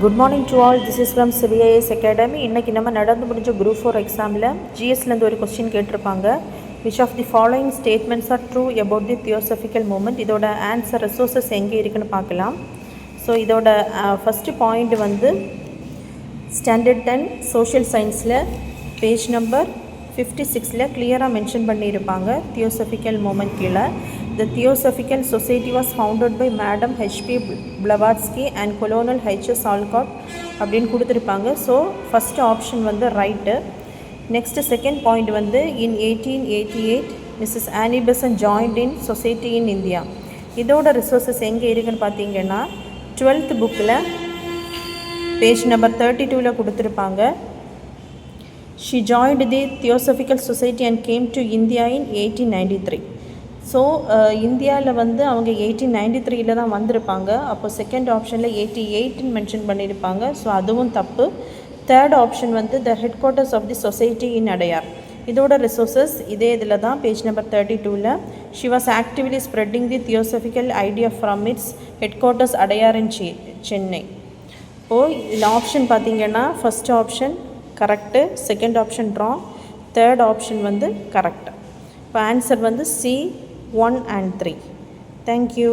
Good morning to all. This is from CBIS academy. இன்றைக்கி நம்ம நடந்து முடிஞ்ச குரூப் 4 எக்ஸாமில் ஜிஎஸ்லேருந்து ஒரு கொஸ்டின் கேட்டிருப்பாங்க. Which of the following statements are true about the theosophical movement? இதோட ஆன்சர் ரிசோர்ஸஸ் எங்கே இருக்குன்னு பார்க்கலாம். ஸோ இதோட ஃபஸ்ட்டு பாயிண்ட் வந்து ஸ்டாண்டர்ட் 10 சோஷியல் சயின்ஸில் பேஜ் நம்பர் 56ல் கிளியராக மென்ஷன் பண்ணியிருப்பாங்க. தியோசபிக்கல் மூமெண்ட் கீழே The Theosophical Society was founded by Madam H.P. Blavatsky and Colonel H.S. Alcott அப்படின்னு கொடுத்துருப்பாங்க. ஸோ ஃபஸ்ட்டு ஆப்ஷன் வந்து ரைட்டு. நெக்ஸ்ட்டு செகண்ட் பாயிண்ட் வந்து in 1888 Mrs Annie Besant joined in society in India. இதோட resources எங்கே இருக்குதுன்னு பார்த்தீங்கன்னா 12th புக்கில் page number 32ல் கொடுத்துருப்பாங்க. She joined the Theosophical Society and came to India in 1893. So இந்தியாவில் வந்து அவங்க 1893 தான் வந்திருப்பாங்க. அப்போ செகண்ட் ஆப்ஷனில் 88ன்னு மென்ஷன் பண்ணியிருப்பாங்க. ஸோ அதுவும் தப்பு. தேர்ட் ஆப்ஷன் வந்து the headquarters of the society in Adyar. இதோட ரிசோர்ஸஸ் இதே இதில் தான் பேஜ் நம்பர் 32ல். She was actively spreading the theosophical idea from its headquarters Adyar in Chennai. இப்போது இதில் ஆப்ஷன் பார்த்திங்கன்னா first option correct, second option wrong, third option வந்து correct. இப்போ ஆன்சர் வந்து C 1 and 3. Thank you.